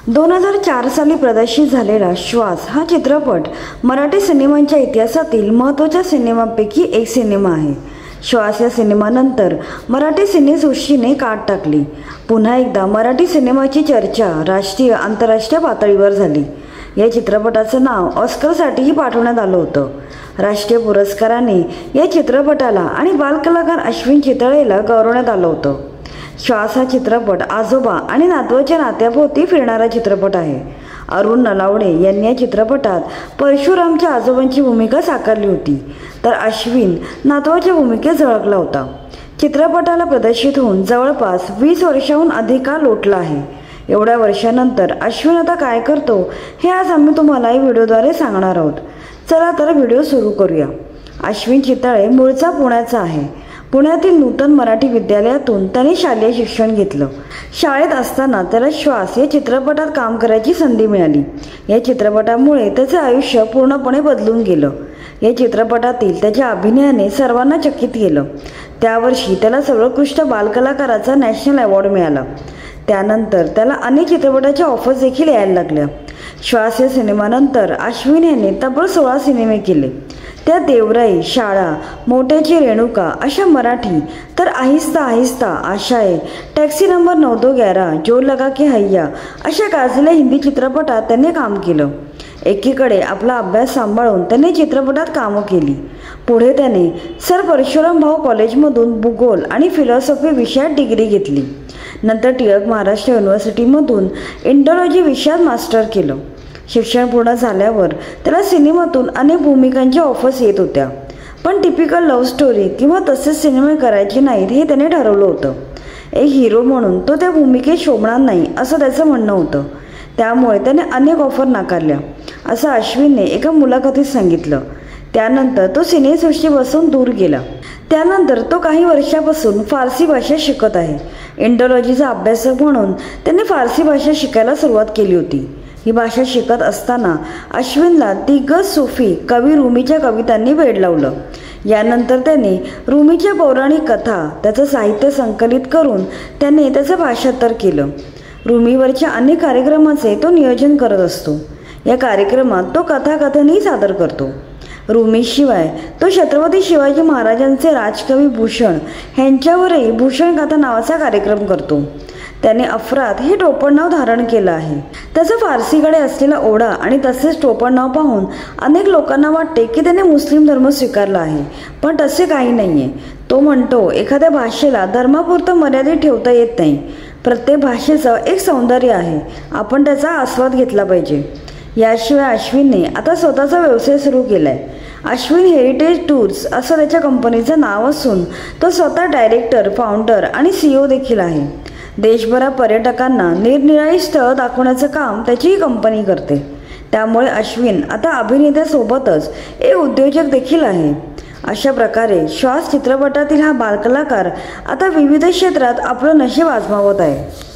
2004 साली प्रदर्शित झालेला श्वास हा चित्रपट मराठी सिनेमांच्या इतिहासातील महत्त्वाच्या सिनेमांपैकी एक सिनेमा आहे। श्वास या सिनेमानंतर मराठी सिनेसृष्टीने काट टाकली। पुन्हा एकदा मराठी सिनेमाची चर्चा राष्ट्रीय आंतरराष्ट्रीय पातळीवर झाली। या चित्रपटाचं नाव ऑस्करसाठीही पाठवण्यात आलं होतं। राष्ट्रीय पुरस्काराने या चित्रपटाला आणि बालकलाकार अश्विन चितळेला गौरवण्यात आलं होतं। श्वास हा चित्रपट आजोबा आणि नातवाच्या नात्याभोवती फिरणारा चित्रपट आहे। अरुण नलावडे यांनी या चित्रपटात परशुरामच्या आजोबांची भूमिका साकारली होती, तर अश्विन नातवाच्या भूमिकेत झळकला होता। चित्रपटाला प्रदर्शित होऊन जवळपास 20 वर्षांहून अधिक काळ लोटला आहे। एवढ्या वर्षांनंतर अश्विन आता काय करतो हे आज आम्ही तुम्हाला या व्हिडिओद्वारे सांगणार आहोत। चला तर व्हिडिओ सुरू करूया। अश्विन चितळे मूळचा पुण्याचा आहे। पुण्यातील नूतन मराठी विद्यालयातून त्याने शालेय शिक्षण घेतलं। शाळेत असताना त्याला श्वास या चित्रपटात काम करायची संधी मिळाली। या चित्रपटामुळे त्याचे आयुष्य पूर्णपणे बदलून गेलं। या चित्रपटातील त्याच्या अभिनयाने सर्वांना चकित केलं। त्या वर्षी त्याला सर्वोत्कृष्ट बालकलाकाराचा नॅशनल अवॉर्ड मिळाला। त्यानंतर त्याला अनेक चित्रपटाच्या ऑफर्स देखील यायला लागल्या। श्वास या सिनेमानंतर अश्विन याने तब्बल 16 सिनेमे केले। त्या देवराई, शाळा, मोठ्याची रेणुका अशा मराठी, तर आहिस्ता आहिस्ता, आशाए, टॅक्सी नंबर 9211, जो लगा के हैया अशा गाजलेल्या हिंदी चित्रपटात त्याने काम केलं। एकीकडे आपला अभ्यास सांभाळून त्याने चित्रपटात कामं केली। पुढे त्याने सर परशुराम भाऊ कॉलेजमधून भूगोल आणि फिलॉसॉफी विषयात डिग्री घेतली। नंतर टिळक महाराष्ट्र युनिव्हर्सिटीमधून इंडोलॉजी विषयात मास्टर केलं। शिक्षण पूर्ण झाल्यावर त्याला सिनेमातून अनेक भूमिकांच्या ऑफर्स येत होत्या, पण टिपिकल लव्ह स्टोरी किंवा तसेच सिनेमे करायचे नाहीत हे त्याने ठरवलं होतं। एक हिरो म्हणून तो त्या भूमिकेत शोभणार नाही असं त्याचं म्हणणं होतं। त्यामुळे त्याने अनेक ऑफर नाकारल्या असं अश्विनने एका मुलाखतीत सांगितलं। त्यानंतर तो सिनेसृष्टीपासून दूर गेला। त्यानंतर तो काही वर्षापासून फारसी भाषा शिकत आहे। इंडोलॉजीचा अभ्यासक म्हणून त्याने फारसी भाषा शिकायला सुरुवात केली होती। ही भाषा शिकत असताना अश्विनला दिग्गज सूफी कवी रुमीच्या कवितांनी वेड लावलं। यानंतर त्याने रुमीच्या पौराणिक कथा त्याचं साहित्य संकलित करून त्याने त्याचं भाषांतर केलं। रुमीवरच्या अनेक कार्यक्रमांचे तो नियोजन करत असतो। या कार्यक्रमात तो कथाकथनही सादर करतो। रुमीशिवाय तो छत्रपती शिवाजी महाराजांचे राजकवी भूषण ह्यांच्यावरही भूषण कथा नावाचा कार्यक्रम करतो। त्याने अफरात हे टोपणनाव धारण केलं आहे। त्याचं फारसीकडे असलेला ओढा आणि तसेच टोपणनाव पाहून अनेक लोकांना वाटते की त्याने मुस्लिम धर्म स्वीकारला आहे, पण तसे काही नाहीये। तो म्हणतो एखाद्या भाषेला धर्मापुरतं मर्यादित ठेवता येत नाही। प्रत्येक भाषेचं एक सौंदर्य आहे, आपण त्याचा आस्वाद घेतला पाहिजे। याशिवाय अश्विनने आता स्वतःचा व्यवसाय सुरू केलाय। अश्विन हेरिटेज टूर्स असं त्याच्या कंपनीचं नाव असून तो स्वतः डायरेक्टर, फाउंडर आणि CEO देखील आहे। देशभरात पर्यटकांना निरनिराळी स्थळं दाखवण्याचं काम त्याची ही कंपनी करते। त्यामुळे अश्विन आता अभिनेत्यासोबतच एक उद्योजक देखील आहे। अशा प्रकारे श्वास चित्रपटातील हा बालकलाकार आता विविध क्षेत्रात आपलं नशीब आजमावत आहे।